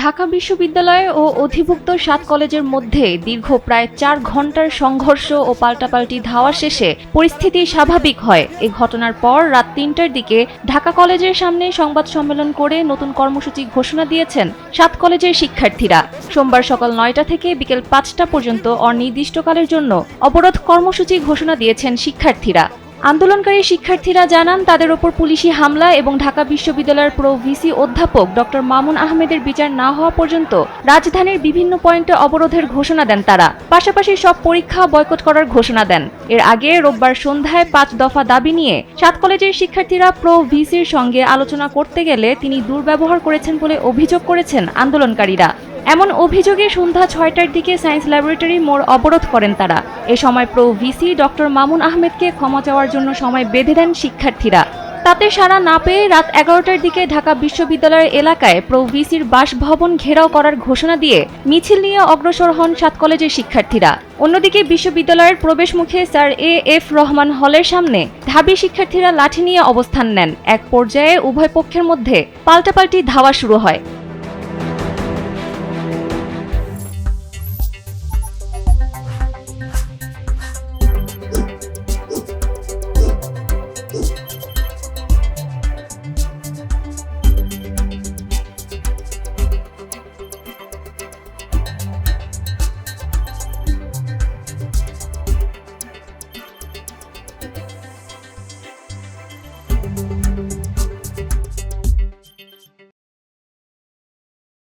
ঢাকা বিশ্ববিদ্যালয় ও অধিভুক্ত ৭ কলেজের মধ্যে দীর্ঘ প্রায় ৪ ঘণ্টার সংঘর্ষ ও পাল্টাপাল্টি ধাওয়া শেষে পরিস্থিতি স্বাভাবিক হয়। এ ঘটনার পর রাত ৩টার দিকে ঢাকা কলেজের সামনে সংবাদ সম্মেলন করে নতুন কর্মসূচি ঘোষণা দিয়েছেন ৭ কলেজের শিক্ষার্থীরা। সোমবার সকাল ৯টা থেকে বিকেল ৫টা পর্যন্ত অনির্দিষ্টকালের জন্য অবরোধ কর্মসূচি ঘোষণা দিয়েছেন শিক্ষার্থীরা। আন্দোলনকারী শিক্ষার্থীরা জানান, তাদের ওপর পুলিশি হামলা এবং ঢাকা বিশ্ববিদ্যালয়ের প্রো ভিসি অধ্যাপক ডক্টর মামুন আহমেদের বিচার না হওয়া পর্যন্ত রাজধানীর বিভিন্ন পয়েন্টে অবরোধের ঘোষণা দেন তারা। পাশাপাশি সব পরীক্ষা বয়কট করার ঘোষণা দেন। এর আগে রোববার সন্ধ্যায় ৫ দফা দাবি নিয়ে ৭ কলেজের শিক্ষার্থীরা প্রো ভিসির সঙ্গে আলোচনা করতে গেলে তিনি দুর্ব্যবহার করেছেন বলে অভিযোগ করেছেন আন্দোলনকারীরা। এমন অভিযোগে সন্ধ্যা ৬টার দিকে সায়েন্স ল্যাবরেটরি মোড় অবরোধ করেন তারা। এ সময় প্রো ভিসি ডক্টর মামুন আহমেদকে ক্ষমা চাওয়ার জন্য সময় বেঁধে দেন শিক্ষার্থীরা। তাতে সাড়া না পেয়ে রাত ১১টার দিকে ঢাকা বিশ্ববিদ্যালয়ের এলাকায় প্রো ভিসির বাসভবন ঘেরাও করার ঘোষণা দিয়ে মিছিল নিয়ে অগ্রসর হন ৭ কলেজের শিক্ষার্থীরা। অন্যদিকে বিশ্ববিদ্যালয়ের প্রবেশমুখে স্যার এ.এফ. রহমান হলের সামনে ঢাবি শিক্ষার্থীরা লাঠি নিয়ে অবস্থান নেন। এক পর্যায়ে উভয় পক্ষের মধ্যে পাল্টাপাল্টি ধাওয়া শুরু হয়।